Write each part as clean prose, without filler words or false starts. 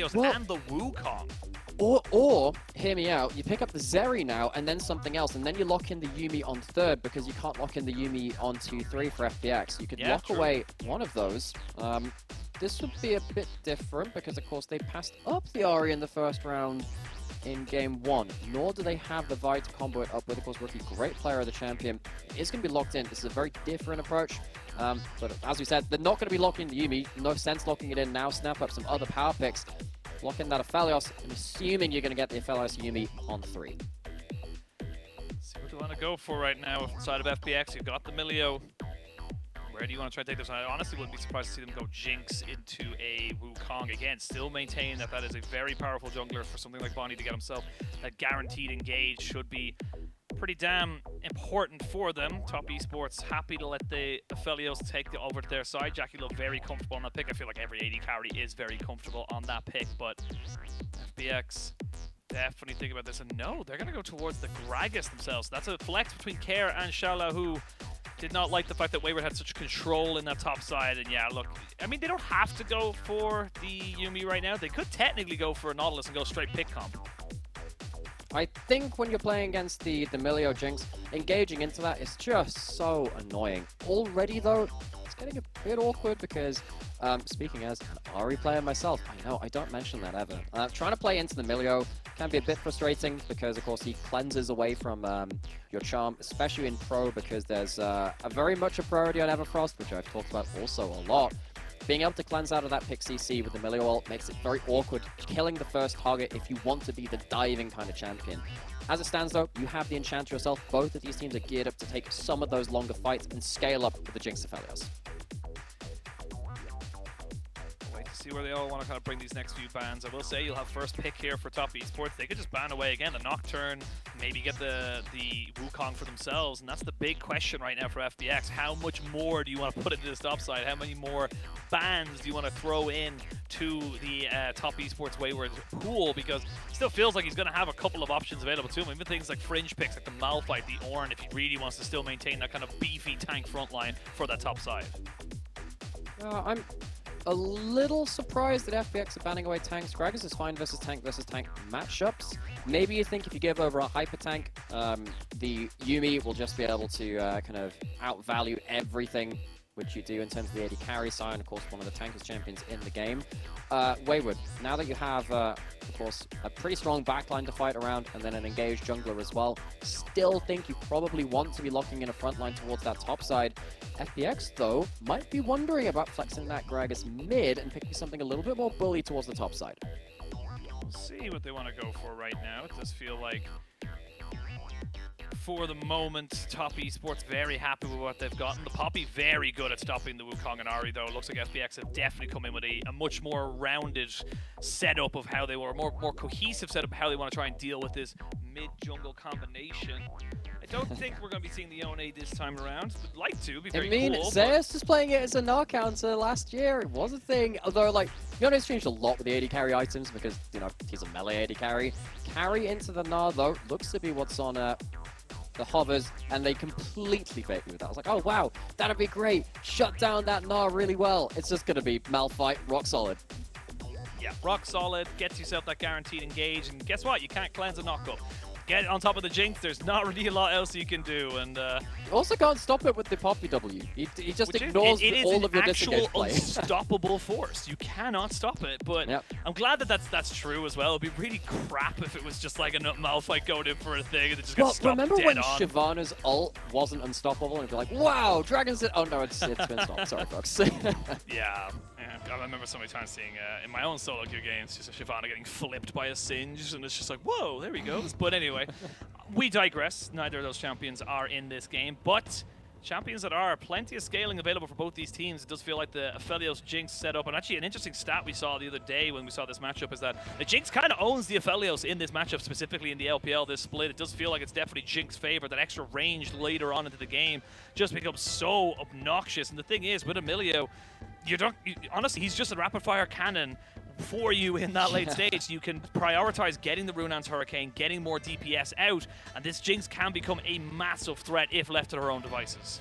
Aphelios and the Wukong. Or, hear me out, you pick up the Zeri now and then something else, and then you lock in the Yuumi on third because you can't lock in the Yuumi on 2-3 for FPX. You could lock away one of those. This would be a bit different because, of course, they passed up the Ahri in the first round in game 1, nor do they have the Vi to combo it up with. Of course, Rookie, great player of the champion, is going to be locked in. This is a very different approach. But as we said, they're not going to be locking the Yuumi. No sense locking it in now. Snap up some other power picks. Lock in that Aphelios. I'm assuming you're going to get the Aphelios Yuumi on 3. See what do you want to go for right now inside of FPX. You've got the Milio. Where do you want to try to take this? I honestly wouldn't be surprised to see them go Jinx into a Wukong again. Still maintain that that is a very powerful jungler for something like Bonnie to get himself that guaranteed engage should be pretty damn important for them. Top Esports happy to let the Aphelios take the over to their side. JackeyLove very comfortable on that pick. I feel like every AD carry is very comfortable on that pick, but FPX definitely think about this. And no, they're going to go towards the Gragas themselves. That's a flex between Care and Xioalaohu. Did not like the fact that Wayward had such control in that top side. And yeah, look, I mean, they don't have to go for the Yuumi right now. They could technically go for a Nautilus and go straight pick comp. I think when you're playing against the Milio Jinx, engaging into that is just so annoying. Already, though, it's getting a bit awkward because, speaking as an Ahri player myself, I know, I don't mention that ever. Trying to play into the Milio can be a bit frustrating because, of course, he cleanses away from your charm, especially in Pro, because there's a very much a priority on Everfrost, which I've talked about also a lot. Being able to cleanse out of that pick CC with the Milio ult makes it very awkward, killing the first target if you want to be the diving kind of champion. As it stands, though, you have the Enchanter yourself. Both of these teams are geared up to take some of those longer fights and scale up with the Jinx Aphelios. See where they all want to kind of bring these next few bans. I will say you'll have first pick here for Top Esports. They could just ban away again the Nocturne, maybe get the Wukong for themselves, and that's the big question right now for FPX. How much more do you want to put into this top side? How many more bans do you want to throw in to the Top Esports Wayward pool? Because it still feels like he's going to have a couple of options available to him. Even things like fringe picks like the Malphite, the Ornn, if he really wants to still maintain that kind of beefy tank front line for that top side. I'm a little surprised that FPX are banning away tanks. Gragas is fine versus tank matchups. Maybe you think if you give over a hyper tank, the Yuumi will just be able to kind of outvalue everything which you do in terms of the AD carry side, and of course one of the tankers champions in the game. Wayward, now that you have, of course, a pretty strong backline to fight around and then an engaged jungler as well, still think you probably want to be locking in a front line towards that top side. FPX, though, might be wondering about flexing that Gragas mid and picking something a little bit more bully towards the top side. We'll see what they want to go for right now. It does feel like, for the moment, Top Esports very happy with what they've gotten. The Poppy very good at stopping the Wukong and Ahri, though. It looks like FPX have definitely come in with a much more rounded setup of how they were, more cohesive setup of how they want to try and deal with this mid-jungle combination. I don't think we're going to be seeing the Yone this time around. Would like to, be very cool. Zeus was playing it as a Gnar counter last year. It was a thing. Although, like, Yone's changed a lot with the AD carry items because, you know, he's a melee AD carry. Carry into the Gnar, though, looks to be what's on the hovers, and they completely faked me with that. I was like, oh wow, that'd be great. Shut down that Gnar really well. It's just going to be Malphite, rock solid. Yeah, rock solid, gets yourself that guaranteed engage, and guess what? You can't cleanse a knockup. Get on top of the Jinx, there's not really a lot else you can do, and you also can't stop it with the Poppy W. He just ignores all of your disengage play. It is an actual unstoppable force. You cannot stop it, but I'm glad that that's true as well. It'd be really crap if it was just like a Malphite going in for a thing and it just gets stopped dead on. Remember when Shyvana's ult wasn't unstoppable and it'd be like, wow, Dragon's... Oh no, it's been stopped. Sorry, folks. Yeah. I remember so many times seeing in my own solo queue games just a Shyvana getting flipped by a Singe, and it's just like, whoa, there he goes. But anyway, we digress. Neither of those champions are in this game, but champions that are, plenty of scaling available for both these teams. It does feel like the Aphelios Jinx setup, and actually an interesting stat we saw the other day when we saw this matchup is that the Jinx kind of owns the Aphelios in this matchup, specifically in the LPL, this split. It does feel like it's definitely Jinx favor. That extra range later on into the game just becomes so obnoxious. And the thing is, with Emilio, honestly, he's just a rapid-fire cannon for you in that late stage. You can prioritize getting the Runaan's Hurricane, getting more DPS out, and this Jinx can become a massive threat if left to her own devices.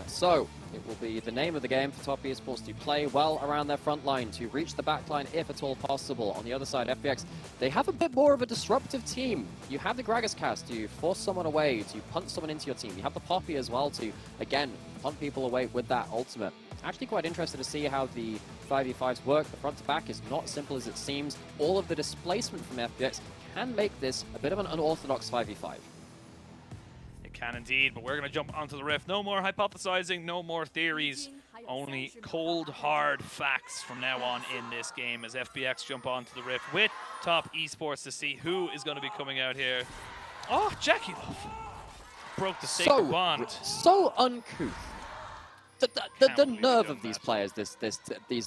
So, It will be the name of the game for top esports to play well around their front line, to reach the back line if at all possible. On the other side, FPX, they have a bit more of a disruptive team. You have the Gragas cast to force someone away, to punt someone into your team. You have the Poppy as well to, again, punt people away with that ultimate. Actually quite interested to see how the 5v5s work. The front to back is not as simple as it seems. All of the displacement from FPX can make this a bit of an unorthodox 5v5. It can indeed, but we're going to jump onto the rift. No more hypothesizing, no more theories, only cold, hard facts from now on in this game as FPX jump onto the rift with top esports to see who is going to be coming out here. Oh, JackeyLove broke the sacred bond. So uncouth. The nerve of these players these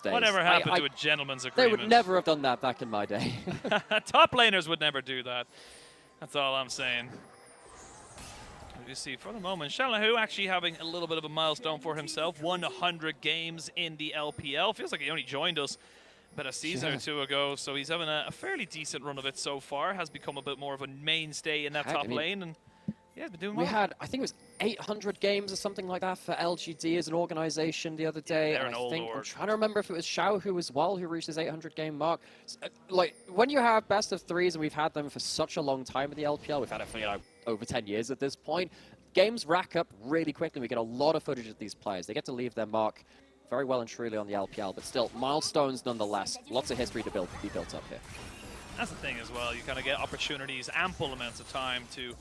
days. Whatever happened to a gentleman's agreement? They would never have done that back in my day. Top laners would never do that. That's all I'm saying. You see, for the moment, Xioalaohu actually having a little bit of a milestone for himself. 100 games in the LPL. Feels like he only joined us about a season or two ago, so he's having a fairly decent run of it so far. Has become a bit more of a mainstay in that top lane, and yeah, he's been doing well. We had, I think it was 800 games or something like that for LGD as an organization the other day. They're and an old org. I'm trying to remember if it was Xioalaohu as well who reached his 800 game mark. Like, when you have best of threes, and we've had them for such a long time in the LPL, we've had it for, you know, over 10 years at this point, games rack up really quickly. We get a lot of footage of these players. They get to leave their mark very well and truly on the LPL, but still, milestones nonetheless. Lots of history to be built up here. That's the thing as well. You kind of get opportunities, ample amounts of time to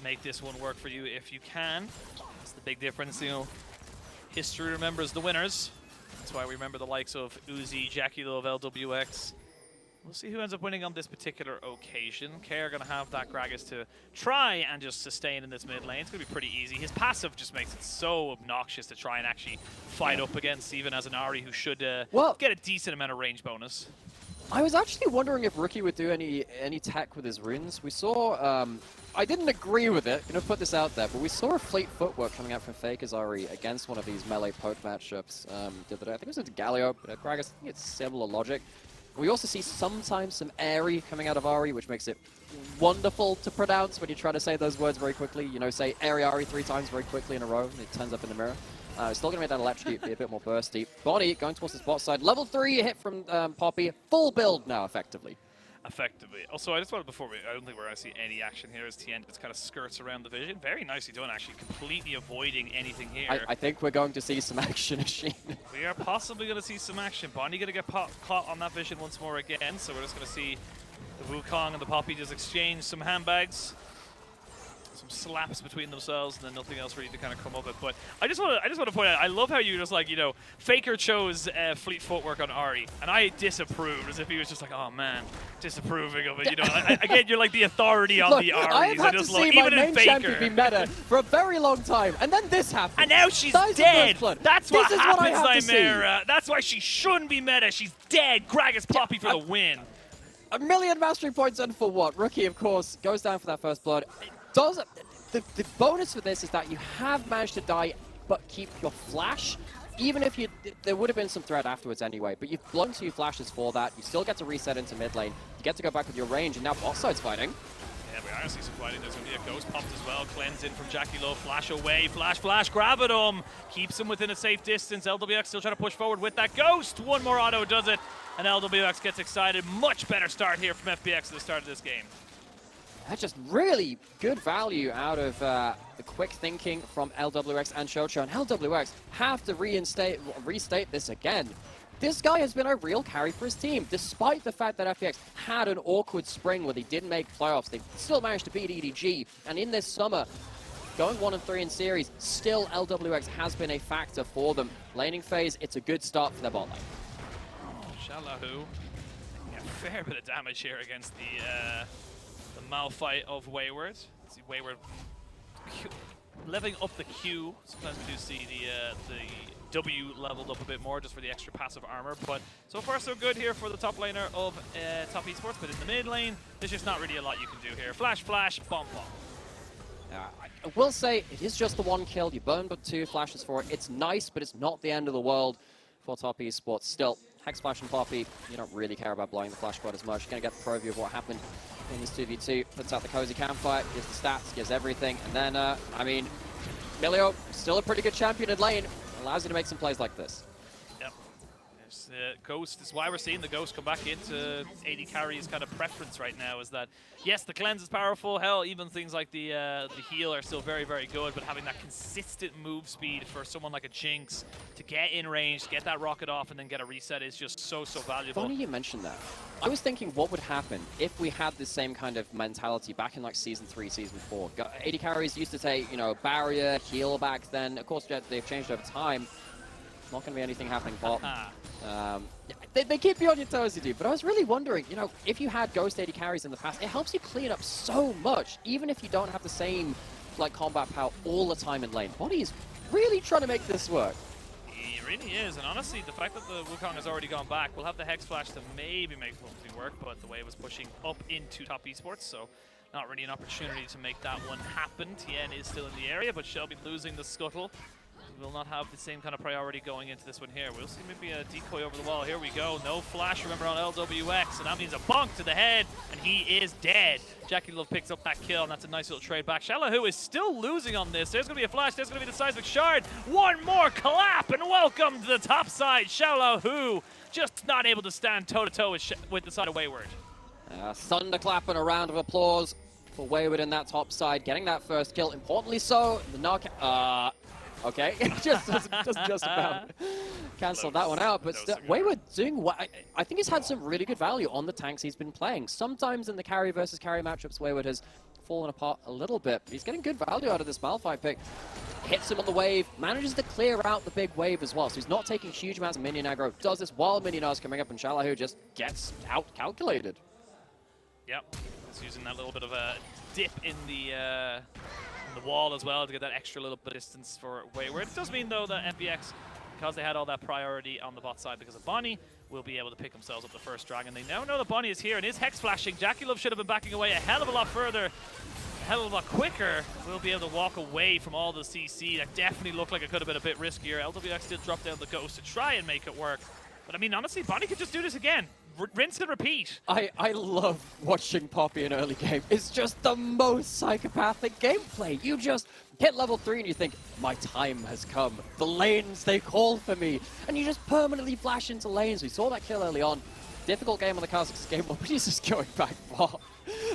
make this one work for you if you can. That's the big difference. You know, history remembers the winners. That's why we remember the likes of Uzi, JackeyLove, LWX. We'll see who ends up winning on this particular occasion. Care going to have that Gragas to try and just sustain in this mid lane. It's going to be pretty easy. His passive just makes it so obnoxious to try and actually fight up against, even as an Ahri who should get a decent amount of range bonus. I was actually wondering if Rookie would do any tech with his runes. We saw, I didn't agree with it, gonna put this out there, but we saw a fleet footwork coming out from Faker's Ahri against one of these melee poke matchups the other day. I think it was into Galio, but Gragas, I think it's similar logic. We also see sometimes some airy coming out of Ahri, which makes it wonderful to pronounce when you try to say those words very quickly. You know, say airy Ahri 3 times very quickly in a row, and it turns up in the mirror. Still going to make that electrocute be a bit more bursty. Bonnie going towards the spot side. Level 3 hit from Poppy. Full build now, effectively. Also, I just wanted I don't think we're going to see any action here as Tian just kind of skirts around the vision. Very nicely done, actually, completely avoiding anything here. I think we're going to see some action, Machine. We are possibly going to see some action. Bonnie going to get caught on that vision once more again, so we're just going to see the Wukong and the Poppy just exchange some handbags. Some slaps between themselves, and then nothing else really to kind of come of it. But I just want to point out, I love how you just like, you know, Faker chose fleet footwork on Ahri, and I disapproved as if he was just like, oh man, disapproving of it. You know, again, you're like the authority on the Ahris. I have had to see my main champion be meta for a very long time, and then this happened. And now she's dead. That's what happens, Nymaera. That's why she shouldn't be meta. She's dead. Gragas Poppy for the win. A million mastery points in for what? Rookie, of course, goes down for that first blood. The bonus for this is that you have managed to die but keep your flash, even if there would have been some threat afterwards anyway, but you've blown 2 flashes for that. You still get to reset into mid lane. You get to go back with your range, and now bot side's fighting. Yeah, we are going to see some fighting. There's going to be a ghost popped as well. Cleanse in from JackeyLove. Flash away. Flash. Grab at him. Keeps him within a safe distance. LWX still trying to push forward with that ghost. One more auto does it, and LWX gets excited. Much better start here from FPX at the start of this game. That's just really good value out of the quick thinking from LWX and Chocho. And LWX have to restate this again. This guy has been a real carry for his team. Despite the fact that FPX had an awkward spring where they didn't make playoffs, they still managed to beat EDG. And in this summer, going 1-3 in series, still LWX has been a factor for them. Laning phase, it's a good start for their bot lane. Xioalaohu, a fair bit of damage here against the Malphite of Wayward. See Wayward leveling up the Q. Sometimes we do see the W leveled up a bit more just for the extra passive armor. But so far so good here for the top laner of top esports. But in the mid lane, there's just not really a lot you can do here. Flash, bomb. I will say it is just the 1 kill. You burn but 2 flashes for it. It's nice, but it's not the end of the world for top esports. Still, Hex Flash and Poppy, you don't really care about blowing the flash quite as much. You're going to get the pro view of what happened in this 2v2. Puts out the cozy campfire, gives the stats, gives everything. And then, I mean, Milio, still a pretty good champion in lane. allows you to make some plays like this. Yep. There's Ghost. This is why we're seeing the Ghost come back into AD carry's kind of preference right now, is that, yes, the cleanse is powerful. Hell, even things like the heal are still very, very good, but having that consistent move speed for someone like a Jinx to get in range, get that rocket off, and then get a reset is just so, so valuable. Funny you mentioned that. I was thinking what would happen if we had the same kind of mentality back in like Season 3, Season 4. AD carries used to take, you know, barrier, heal back then. Of course, they've changed over time. Not going to be anything happening bot. They keep you on your toes, you do. But I was really wondering, you know, if you had Ghost AD carries in the past, it helps you clean up so much, even if you don't have the same like combat power all the time in lane. Body is really trying to make this work. He really is, and honestly, the fact that the Wukong has already gone back, we'll have the Hex Flash to maybe make something work, but the Wave was pushing up into top esports, so not really an opportunity to make that one happen. Tian is still in the area, but Shelby losing the scuttle. Will not have the same kind of priority going into this one here. We'll see maybe a decoy over the wall. Here we go. No flash, remember, on LWX, and that means a bonk to the head, and he is dead. JackeyLove picks up that kill, and that's a nice little trade back. Xioalaohu is still losing on this. There's going to be a flash. There's going to be the seismic shard. One more clap, and welcome to the top side. Xioalaohu just not able to stand toe-to-toe with the side of Wayward. Thunderclap and a round of applause for Wayward in that top side, getting that first kill. Importantly so, the knock. Okay, just about cancelled that one out, but still, Wayward doing what I think he's had some really good value on the tanks he's been playing. Sometimes in the carry versus carry matchups, Wayward has fallen apart a little bit, but he's getting good value out of this Malphite pick. Hits him on the wave, manages to clear out the big wave as well, so he's not taking huge amounts of minion aggro. Does this while minion is coming up, and Xioalaohu just gets out-calculated. Yep, he's using that little bit of a dip in the wall as well to get that extra little bit of distance for Wayward. It does mean, though, that FPX, because they had all that priority on the bot side because of Bonnie, will be able to pick themselves up the first dragon. They now know that Bonnie is here and is hex flashing. JackeyLove should have been backing away a hell of a lot further, a hell of a lot quicker. We'll be able to walk away from all the CC. That definitely looked like it could have been a bit riskier. LWX did drop down the Ghost to try and make it work. But I mean, honestly, Bonnie could just do this again. Rinse and repeat. I love watching Poppy in early game. It's just the most psychopathic gameplay. You just hit level 3 and you think, my time has come. The lanes, they call for me. And you just permanently flash into lanes. We saw that kill early on. Difficult game on the Kazakhstan game, but he's just going back far.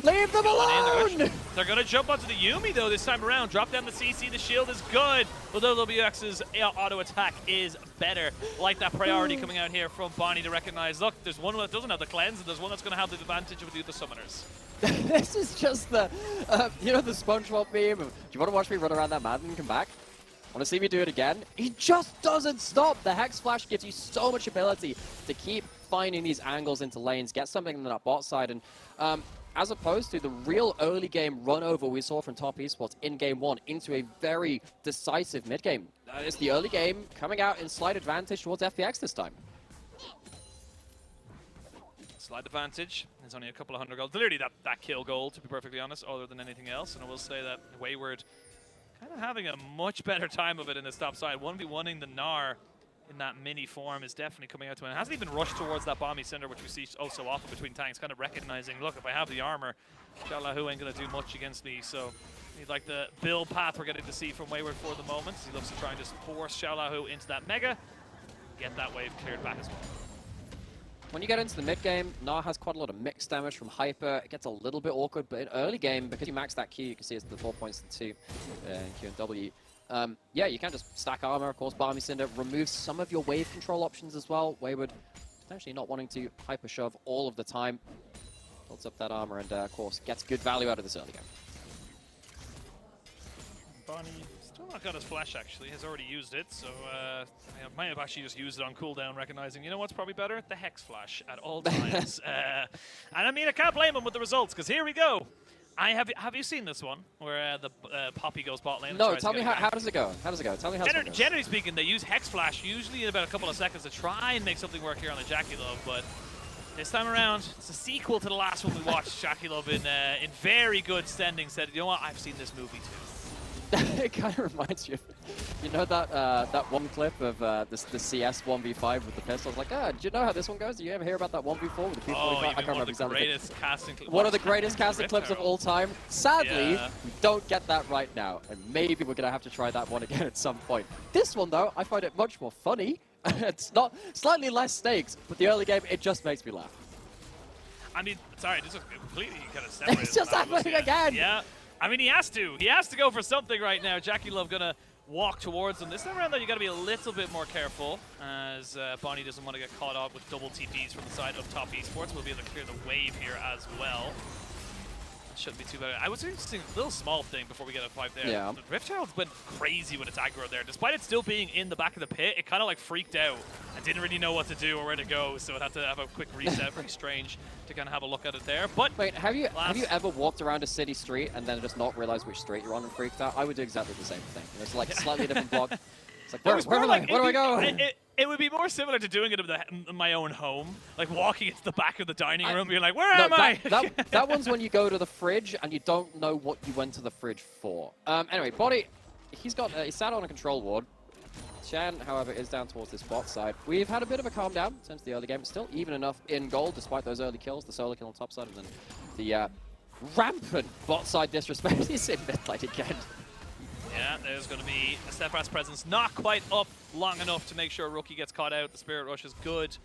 Leave them alone! They're going to jump onto the Yuumi, though, this time around. Drop down the CC. The shield is good. Although WX's auto attack is better. Like that priority coming out here from Bonnie to recognize, look, there's one that doesn't have the cleanse, and there's one that's going to have the advantage with the other summoners. This is just the, you know, the SpongeBob meme of, do you want to watch me run around that mountain and come back? Want to see me do it again? He just doesn't stop. The Hex Flash gives you so much ability to keep finding these angles into lanes, get something on that bot side, and as opposed to the real early game run over we saw from top esports in game 1 into a very decisive mid game. It's the early game coming out in slight advantage towards FPX this time. Slight advantage. There's only a couple of 100 gold. Literally that kill goal, to be perfectly honest, other than anything else. And I will say that Wayward kind of having a much better time of it in this top side. 1v1ing the Gnar in that mini form is definitely coming out to it. It hasn't even rushed towards that bomby center, which we see oh so often between tanks, kind of recognizing, look, if I have the armor, Xioalaohu ain't going to do much against me. So he's like the build path we're getting to see from Wayward for the moment. He looks to try and just force Xioalaohu into that mega, get that wave cleared back as well. When you get into the mid game, Gnar has quite a lot of mixed damage from Hyper. It gets a little bit awkward, but in early game, because you max that Q, you can see it's the 4 points to 2 in Q and W. Yeah, you can just stack armor, of course, Barmy Cinder, remove some of your wave control options as well. Wayward potentially not wanting to hyper shove all of the time. Builds up that armor and, of course, gets good value out of this early game. Barney still not got his flash, actually. Has already used it, so might have actually just used it on cooldown, recognizing, you know what's probably better? The Hex Flash at all times. And I mean, I can't blame him with the results, because here we go. Have you seen this one where the Poppy goes bot lane? No, tell me how does it go? How does it go? Tell me how it goes. Generally speaking, they use Hex Flash usually in about a couple of seconds to try and make something work here on the JackeyLove, but this time around, it's a sequel to the last one we watched. JackeyLove in very good standing said, you know what, I've seen this movie too. It kind of reminds you of, you know that one clip of the CS 1v5 with the pistols? Like, do you know how this one goes? Do you ever hear about that 1v4 with the people? Oh, I can't remember exactly. One of the greatest casting clips of all time. Sadly, Yeah. we don't get that right now, and maybe we're gonna have to try that one again at some point. This one though, I find it much more funny. It's not slightly less stakes, but the early game it just makes me laugh. I mean, sorry, this is completely kind of separated. It's just happening again. Yeah. I mean, he has to. He has to go for something right now. JackeyLove gonna walk towards him. This time around, though, you gotta be a little bit more careful, as Bonnie doesn't want to get caught up with double TPs from the side of top esports. We'll be able to clear the wave here as well. Shouldn't be too bad. I was interesting, a little small thing before we get a fight there. Yeah. The Rift Herald went crazy with its aggro there. Despite it still being in the back of the pit, it kind of like freaked out and didn't really know what to do or where to go, so it had to have a quick reset. Very strange to kind of have a look at it there. But wait, have you ever walked around a city street and then just not realized which street you're on and freaked out? I would do exactly the same thing. It's like a slightly different block. It's like, where am I? Where do I go? It would be more similar to doing it in my own home, like walking into the back of the dining room, being like, "Where am I?" That one's when you go to the fridge and you don't know what you went to the fridge for. Anyway, Body, he's sat on a control ward. Tian, however, is down towards this bot side. We've had a bit of a calm down since the early game. Still even enough in gold despite those early kills. The solo kill on top side and then the rampant bot side disrespect. He's in mid lane again. Yeah, there's going to be a steadfast presence, not quite up long enough to make sure Rookie gets caught out. The Spirit Rush is good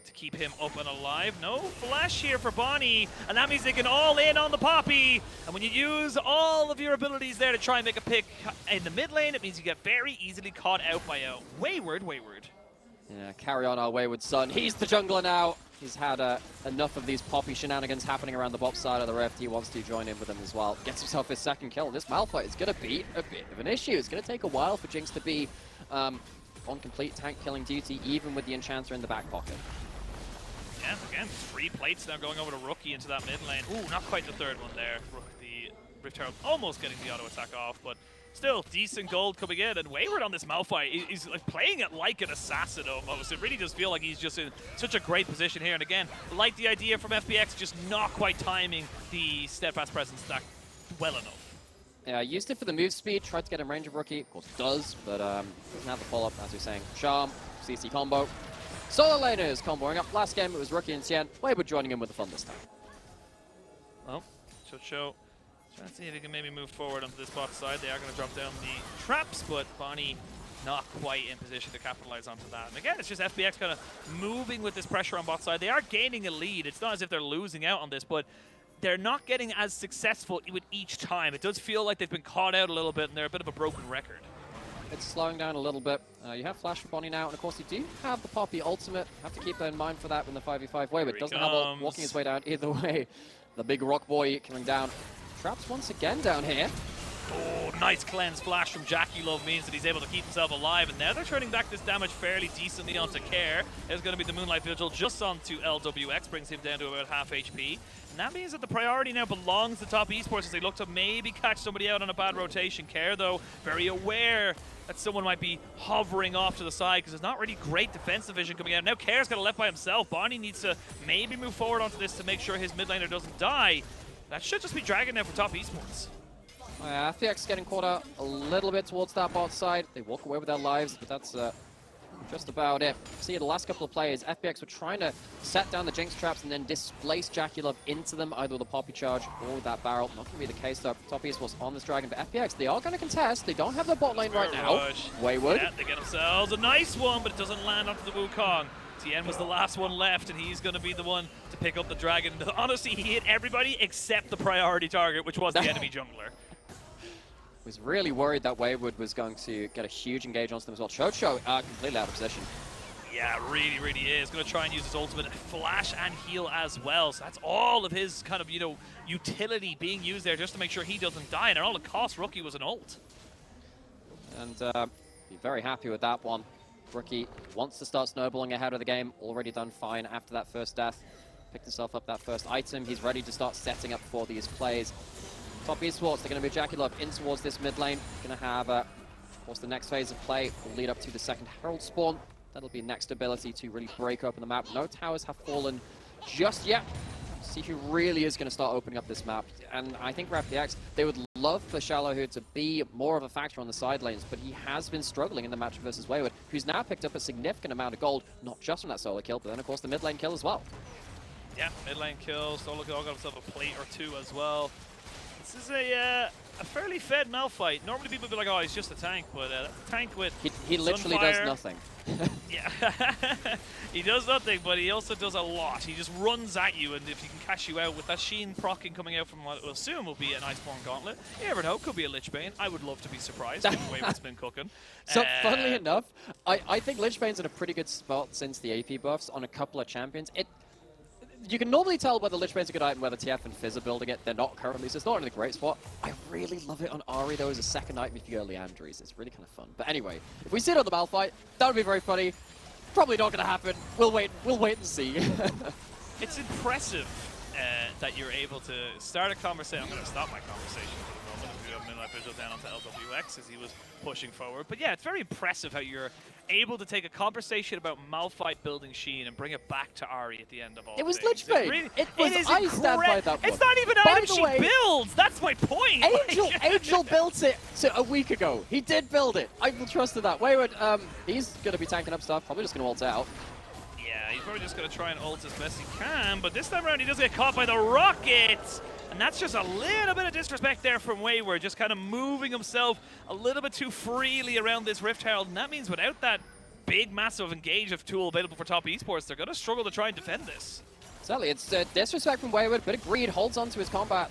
to keep him up and alive. No flash here for Bonnie, and that means they can all in on the Poppy. And when you use all of your abilities there to try and make a pick in the mid lane, it means you get very easily caught out by a Wayward. Yeah, carry on our Wayward son. He's the jungler now. He's had enough of these Poppy shenanigans happening around the bot side of the Rift. He wants to join in with them as well. Gets himself his second kill. This Malphite is going to be a bit of an issue. It's going to take a while for Jinx to be on complete tank killing duty, even with the Enchanter in the back pocket. Yeah, again, 3 plates now going over to Rookie into that mid lane. Ooh, not quite the third one there. The Rift Herald almost getting the auto attack off, but still, decent gold coming in, and Wayward on this Malphite is like playing it like an assassin almost. It really does feel like he's just in such a great position here. And again, like the idea from FPX, just not quite timing the steadfast presence that well enough. Yeah, used it for the move speed, tried to get in range of Rookie. Of course it does, but doesn't have the follow-up, as we're saying. Charm, CC combo. Solo laners comboing up. Last game it was Rookie and Tian. Wayward joining in with the fun this time. Well, show. Trying to see if he can maybe move forward onto this bot side. They are going to drop down the traps, but Bonnie not quite in position to capitalize onto that. And again, it's just FPX kind of moving with this pressure on bot side. They are gaining a lead. It's not as if they're losing out on this, but they're not getting as successful with each time. It does feel like they've been caught out a little bit, and they're a bit of a broken record. It's slowing down a little bit. You have Flash for Bonnie now, and of course you do have the Poppy ultimate. Have to keep that in mind for that when the 5v5 Wayward doesn't have a walking his way down either way. The big rock boy coming down. Traps once again down here. Oh, nice cleanse flash from JackeyLove means that he's able to keep himself alive, and now they're turning back this damage fairly decently onto Care. There's going to be the Moonlight Vigil just onto LWX, brings him down to about half HP. And that means that the priority now belongs to top esports as they look to maybe catch somebody out on a bad rotation. Care, though, very aware that someone might be hovering off to the side because there's not really great defensive vision coming out. Now Care's got left by himself. Bonnie needs to maybe move forward onto this to make sure his mid laner doesn't die. That should just be Dragon now for top esports. FPX getting caught out a little bit towards that bot side. They walk away with their lives, but that's just about it. See, the last couple of players, FPX were trying to set down the Jinx traps and then displace JackeyLove into them, either with a Poppy charge or with that barrel. Not going to be the case, though. Top esports on this Dragon, but FPX, they are going to contest. They don't have their bot lane right now. Wayward. Yeah, they get themselves a nice one, but it doesn't land onto the Wukong. Tian was the last one left, and he's going to be the one to pick up the Dragon. Honestly, he hit everybody except the priority target, which was the enemy jungler. Was really worried that Wayward was going to get a huge engage onto them as well. Chocho completely out of position. Yeah, really is. Going to try and use his ultimate flash and heal as well. So that's all of his kind of, utility being used there just to make sure he doesn't die. And all it cost Rookie was an ult. And be very happy with that one. Rookie wants to start snowballing ahead of the game. Already done fine after that first death. Picked himself up that first item. He's ready to start setting up for these plays. Top esports, they're going to be JackeyLove in towards this mid lane. Going to have, of course, the next phase of play will lead up to the second Herald spawn. That'll be next ability to really break open the map. No towers have fallen just yet. See who really is going to start opening up this map. And I think for FPX, they would love for Xioalaohu to be more of a factor on the side lanes, but he has been struggling in the match versus Wayward, who's now picked up a significant amount of gold, not just from that solo kill, but then of course the mid lane kill as well. Yeah, mid lane kill, solo kill, got himself a plate or two as well. This is a fairly fed Malphite. Normally people would be like, oh, he's just a tank, but tank with He literally does nothing. Yeah, he does nothing, but he also does a lot. He just runs at you, and if he can cash you out with that Sheen proccing coming out from what we'll assume will be an Iceborne Gauntlet, you never know, could be a Lichbane. I would love to be surprised with the way it's been cooking. So, funnily enough, I think Lichbane's in a pretty good spot since the AP buffs on a couple of champions. You can normally tell whether Lichbane's a good item, whether TF and Fizz are building it. They're not currently, so it's not in a great spot. I really love it on Ahri, though, as a second item if you go Leandries. It's really kind of fun. But anyway, if we see it on the Malphite, that would be very funny. Probably not going to happen. We'll wait and see. It's impressive that you're able to start a conversation. I'm going to stop my conversation for the moment. We have Midnight Vigil down onto LWX as he was pushing forward. But yeah, it's very impressive how you're able to take a conversation about Malphite building Sheen and bring it back to Ari at the end of all. It was things. Lichbane. It was I stand by that one. It's not even an item she builds. That's my point. Angel built it a week ago. He did build it. I will trust in that. Wayward, he's going to be tanking up stuff. Probably just going to ult out. Yeah, he's probably just going to try and ult as best he can. But this time around, he does get caught by the rockets. And that's just a little bit of disrespect there from Wayward, just kind of moving himself a little bit too freely around this Rift Herald. And that means without that big, massive engage of tool available for top esports, they're going to struggle to try and defend this. Certainly, it's disrespect from Wayward, bit of greed, holds on to his combat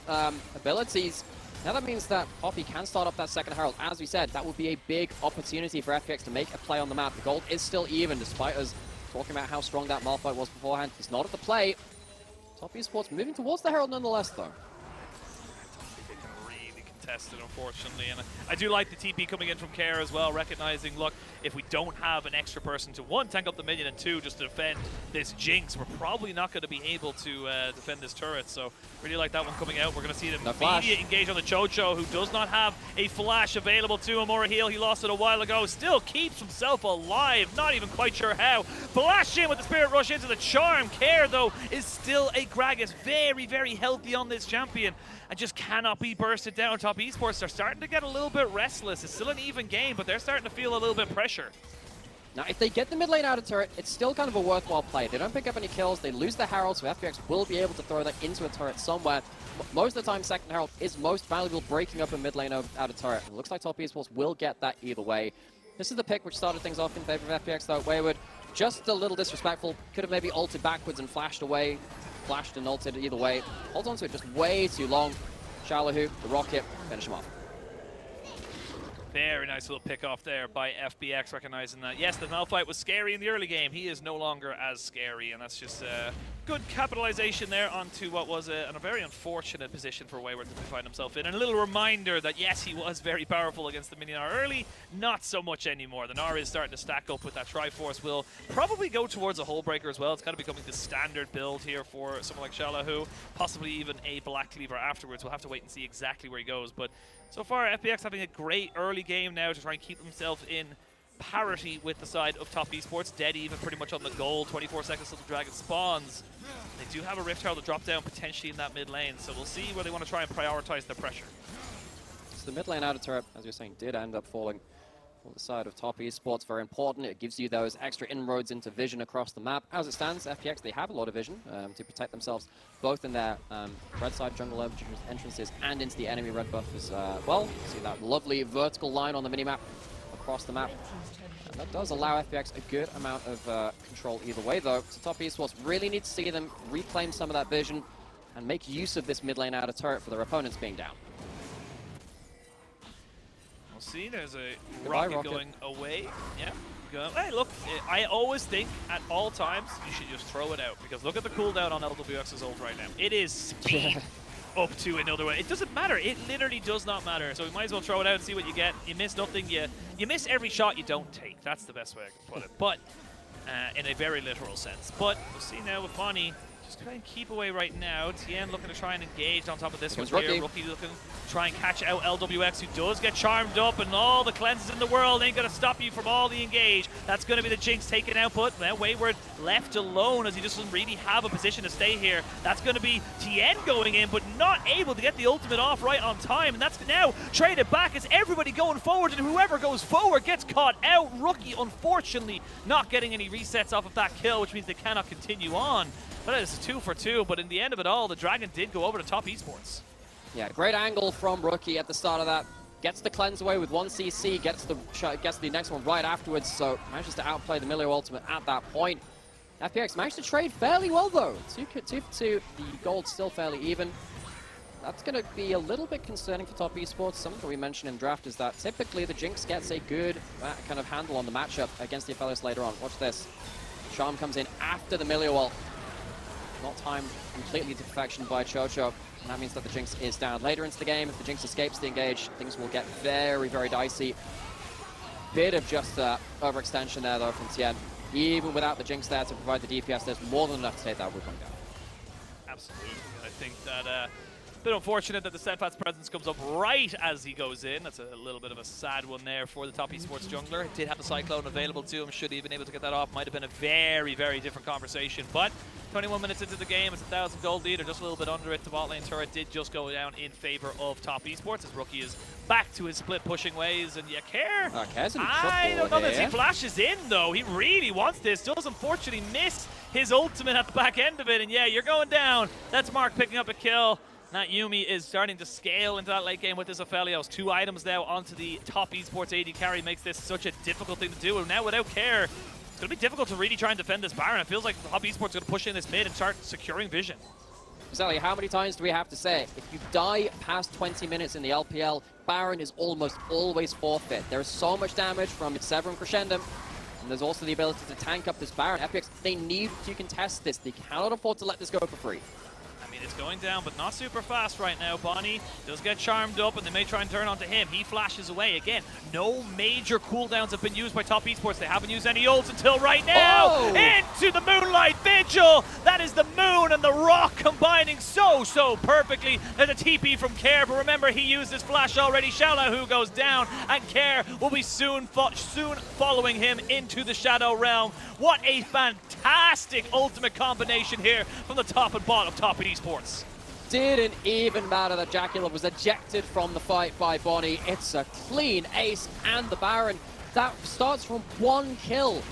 abilities. Now that means that Poppy can start up that second Herald. As we said, that would be a big opportunity for FPX to make a play on the map. The gold is still even, despite us talking about how strong that Malphite was beforehand. He's not at the play. Top esports moving towards the Herald nonetheless, though. Tested, unfortunately, and I do like the TP coming in from Care as well, recognizing, look, if we don't have an extra person to, one, tank up the minion, and two, just to defend this Jinx, we're probably not going to be able to defend this turret, so really like that one coming out. We're going to see the immediate engage on the Chocho, who does not have a flash available to him or a heal. He lost it a while ago, still keeps himself alive, not even quite sure how. Flash in with the Spirit Rush into the Charm. Care, though, is still a Gragas, very, very healthy on this champion, and just cannot be bursted down. Top esports are starting to get a little bit restless. It's still an even game, but they're starting to feel a little bit pressure. Now, if they get the mid lane out of turret, it's still kind of a worthwhile play. They don't pick up any kills, they lose the Herald, so FPX will be able to throw that into a turret somewhere. Most of the time, second Herald is most valuable breaking up a mid lane out of turret. It looks like top esports will get that either way. This is the pick which started things off in favor of FPX, though. Wayward, just a little disrespectful. Could have maybe ulted backwards and flashed away. Flashed and ulted either way. Holds on to it just way too long. Xioalaohu, the rocket, finish him off. Very nice little pick off there by FPX, recognizing that, yes, the Malphite was scary in the early game. He is no longer as scary, and that's just good capitalization there onto what was a very unfortunate position for Wayward to find himself in. And a little reminder that, yes, he was very powerful against the Minion early, not so much anymore. The Nara is starting to stack up with that Triforce. Will probably go towards a Hullbreaker as well. It's kind of becoming the standard build here for someone like Xioalaohu, possibly even a Black Cleaver afterwards. We'll have to wait and see exactly where he goes, but so far, FPX having a great early game now to try and keep themselves in parity with the side of top esports. Dead even pretty much on the goal. 24 seconds till the Dragon spawns. They do have a Rift Herald to drop down potentially in that mid lane, so we'll see where they want to try and prioritize their pressure. So the mid lane out of turret, as you're saying, did end up falling for the side of top esports. Very important. It gives you those extra inroads into vision across the map. As it stands, FPX, they have a lot of vision to protect themselves, both in their red side jungle entrances and into the enemy red buff as well. See that lovely vertical line on the minimap across the map. And that does allow FPX a good amount of control either way, though. So top esports really need to see them reclaim some of that vision and make use of this mid lane out of turret for their opponents being down. We'll see, there's a rocket going away. Yeah. Hey, look, I always think at all times you should just throw it out, because look at the cooldown on LWX's ult right now. It is speed up to another way. It doesn't matter. It literally does not matter. So we might as well throw it out and see what you get. You miss nothing. You miss every shot you don't take. That's the best way I can put it. But in a very literal sense. But we'll see now with Bonnie Just try and keep away right now. Tian looking to try and engage on top of this one Rookie. here. Rookie looking to try and catch out LWX, who does get charmed up, and all the cleanses in the world ain't going to stop you from all the engage. That's going to be the Jinx taking output. Now Wayward left alone as he just doesn't really have a position to stay here. That's going to be Tian going in, but not able to get the ultimate off right on time, and that's now traded back as everybody going forward, and whoever goes forward gets caught out. Rookie, unfortunately, not getting any resets off of that kill, which means they cannot continue on. But it's a 2 for 2, but in the end of it all, the Dragon did go over to top Esports. Yeah, great angle from Rookie at the start of that. Gets the cleanse away with 1 CC, gets the next one right afterwards, so manages to outplay the Milio ultimate at that point. FPX managed to trade fairly well though. 2 for 2, the gold's still fairly even. That's going to be a little bit concerning for top Esports. Something that we mentioned in draft is that typically the Jinx gets a good kind of handle on the matchup against the Aphelios later on. Watch this. Charm comes in after the Milio ult. Not timed completely to perfection by Chocho. And that means that the Jinx is down later into the game. If the Jinx escapes the engage, things will get very, very dicey. Bit of just overextension there though from Tian. Even without the Jinx there to provide the DPS, there's more than enough to take that with one down. Absolutely. I think that a bit unfortunate that the Steadfast presence comes up right as he goes in. That's a little bit of a sad one there for the top Esports jungler. It did have the Cyclone available to him. Should he have been able to get that off, might have been a very, very different conversation. But 21 minutes into the game, it's a 1,000 gold lead, or just a little bit under it. The bot lane turret did just go down in favor of top Esports as Rookie is back to his split pushing ways. And Care, I don't know that he flashes in though. He really wants this. Does unfortunately miss his ultimate at the back end of it. And yeah, you're going down. That's Mark picking up a kill. That Yuumi is starting to scale into that late game with his Aphelios. 2 items now onto the top Esports AD carry makes this such a difficult thing to do. And now without Care, it's going to be difficult to really try and defend this Baron. It feels like top Esports are going to push in this mid and start securing vision. Mazel, how many times do we have to say, if you die past 20 minutes in the LPL, Baron is almost always forfeit. There is so much damage from its Severum Crescendum, and there's also the ability to tank up this Baron. FPX, they need to contest this. They cannot afford to let this go for free. I mean, it's going down, but not super fast right now. Bonnie does get charmed up, and they may try and turn onto him. He flashes away. Again, no major cooldowns have been used by top Esports. They haven't used any ults until right now. Oh! Into the Moonlight Vigil. That is the moon and the rock combining so perfectly. There's a TP from Care, but remember, he used his flash already. Xioalaohu goes down, and Care will be soon following him into the Shadow Realm. What a fantastic ultimate combination here from the top and bottom of top Esports. Didn't even matter that JackeyLove was ejected from the fight by Bonnie. It's a clean ace, and the Baron, that starts from 1 kill.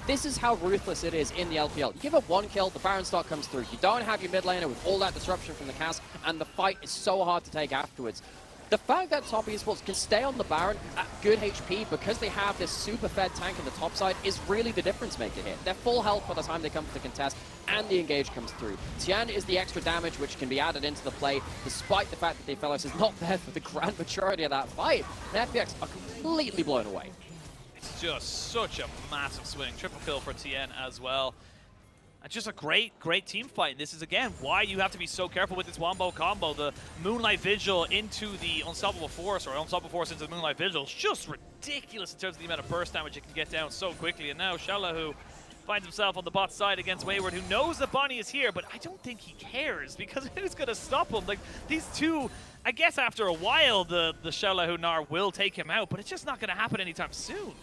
This is how ruthless it is in the LPL. You give up 1 kill, the Baron stock comes through. You don't have your mid laner with all that disruption from the cast, and the fight is so hard to take afterwards. The fact that top Esports can stay on the Baron at good HP because they have this super fed tank on the top side is really the difference maker here. They're full health by the time they come to the contest, and the engage comes through. Tian is the extra damage which can be added into the play, despite the fact that the Aphelios is not there for the grand majority of that fight. And FPX are completely blown away. It's just such a massive swing. Triple kill for Tian as well. And just a great team fight. This is, again, why you have to be so careful with this Wombo combo. The Moonlight Vigil into the Unstoppable Force, or Unstoppable Force into the Moonlight Vigil. It's just ridiculous in terms of the amount of burst damage it can get down so quickly. And now Xioalaohu finds himself on the bot side against Wayward, who knows that Bonnie is here, but I don't think he cares, because who's going to stop him? Like, these two, I guess after a while, the Xioalaohu Gnar will take him out, but it's just not going to happen anytime soon.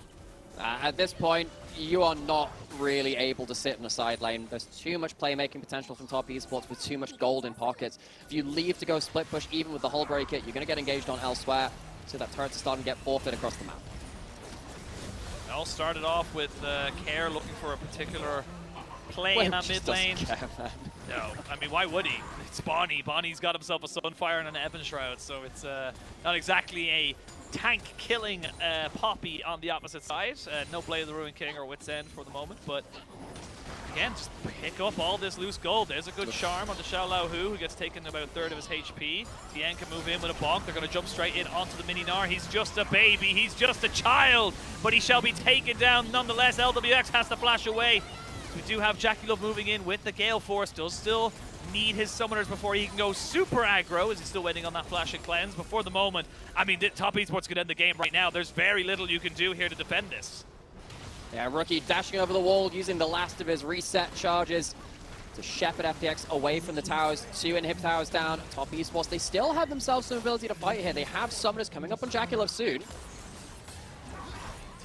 At this point, you are not really able to sit in a side lane. There's too much playmaking potential from top Esports with too much gold in pockets. If you leave to go split push, even with the hull break it, you're going to get engaged on elsewhere. So that turret's starting to get forfeit across the map. It all started off with Care looking for a particular play in that mid lane. No, I mean, why would he? It's Bonnie. Bonnie's got himself a Sunfire and an Ebon Shroud, so it's not exactly a tank-killing Poppy on the opposite side. No Blade of the Ruined King or Wit's End for the moment, but again, just pick up all this loose gold. There's a good charm on the Xioalaohu, who gets taken about a third of his HP. Tian can move in with a bonk. They're going to jump straight in onto the mini Gnar. He's just a baby. He's just a child, but he shall be taken down nonetheless. LWX has to flash away. We do have JackeyLove moving in with the Gale Force. Does still need his summoners before he can go super aggro, as he's still waiting on that flash and cleanse. But for the moment, I mean, top Esports could end the game right now. There's very little you can do here to defend this. Yeah, Rookie dashing over the wall, using the last of his reset charges to shepherd FPX away from the towers. 2 inhib towers down. Top Esports, they still have themselves some ability to fight here. They have summoners coming up on JackeyLove soon.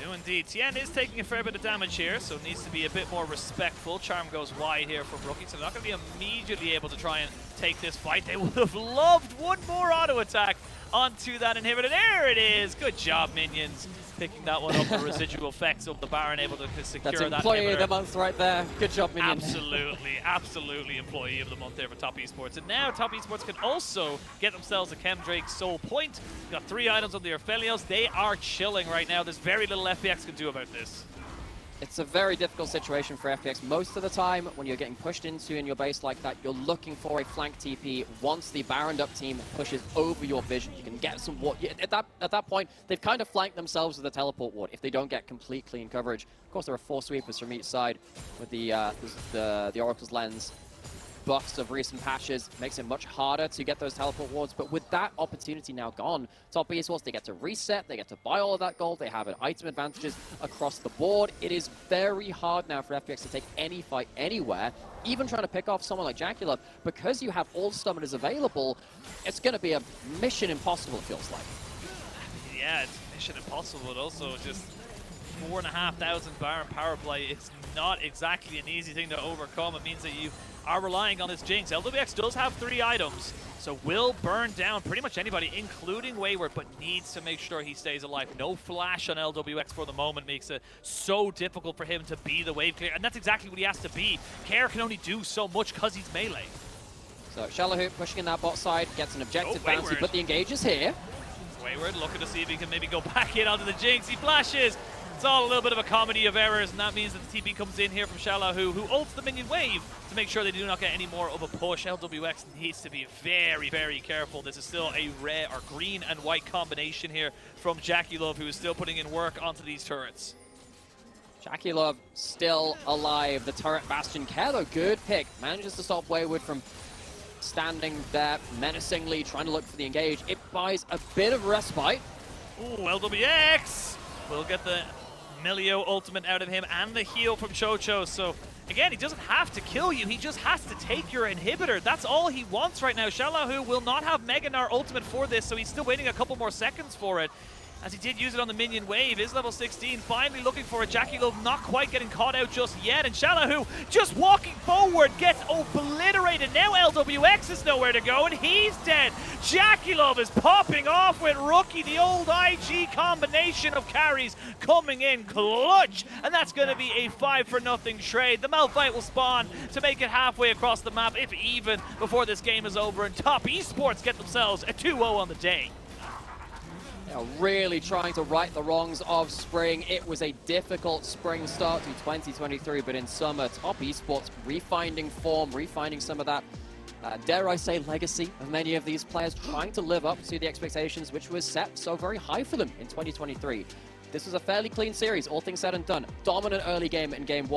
Do indeed. Tian is taking a fair bit of damage here, so needs to be a bit more respectful. Charm goes wide here from Rookie, so they're not going to be immediately able to try and take this fight. They would have loved one more auto attack onto that inhibitor. There it is. Good job, minions. Picking that one up, the residual effects of the Baron able to secure that inhibitor. That's Employee of the Month right there. Good job, minion. Absolutely, absolutely Employee of the Month there for Top Esports. And now Top Esports can also get themselves a Chemdrake Soul Point. Got 3 items on the Orphelios. They are chilling right now. There's very little FPX can do about this. It's a very difficult situation for FPX. Most of the time, when you're getting pushed into in your base like that, you're looking for a flank TP. Once the Baroned up team pushes over your vision, you can get some ward. At that point, they've kind of flanked themselves with a teleport ward if they don't get complete clean coverage. Of course, there are 4 sweepers from each side with the Oracle's Lens. Buffs of recent patches makes it much harder to get those teleport wards, but with that opportunity now gone, Top Esports, they get to reset, they get to buy all of that gold, they have an item advantages across the board. It is very hard now for FPX to take any fight anywhere, even trying to pick off someone like JackeyLove. Because you have all summoners available, it's going to be a mission impossible, it feels like. Yeah, it's mission impossible, but also just 4,500 Baron power play is not exactly an easy thing to overcome. It means that you are relying on this Jinx. LWX does have 3 items, so will burn down pretty much anybody, including Wayward, but needs to make sure he stays alive. No flash on LWX for the moment makes it so difficult for him to be the wave clear, and that's exactly what he has to be. Care can only do so much because he's melee. So Xioalaohu pushing in that bot side, gets an objective bounty, but the engage is here. Wayward looking to see if he can maybe go back in onto the Jinx. He flashes. It's all a little bit of a comedy of errors, and that means that the TP comes in here from Xioalaohu, who ults the minion wave to make sure they do not get any more of a push. LWX needs to be very, very careful. This is still a red or green and white combination here from JackeyLove, who is still putting in work onto these turrets. JackeyLove still alive. The turret Bastion Care, though, good pick. Manages to stop Wayward from standing there menacingly, trying to look for the engage. It buys a bit of respite. Ooh, LWX will get the Milio ultimate out of him and the heal from Chocho. So again, he doesn't have to kill you, he just has to take your inhibitor. That's all he wants right now. Xioalaohu will not have Mega Gnar ultimate for this, so he's still waiting a couple more seconds for it. As he did use it on the minion wave, is level 16, finally looking for it. JackeyLove not quite getting caught out just yet, and Xioalaohu just walking forward gets obliterated. Now LWX is nowhere to go, and he's dead. JackeyLove is popping off with Rookie, the old IG combination of carries coming in clutch, and that's going to be a 5-for-0 trade. The Malphite will spawn to make it halfway across the map, if even, before this game is over, and Top Esports get themselves a 2-0 on the day. Really trying to right the wrongs of spring. It was a difficult spring start to 2023, but in summer, Top Esports refinding form, refinding some of that, dare I say, legacy of many of these players, trying to live up to the expectations which was set so very high for them in 2023. This was a fairly clean series, all things said and done. Dominant early game in Game 1.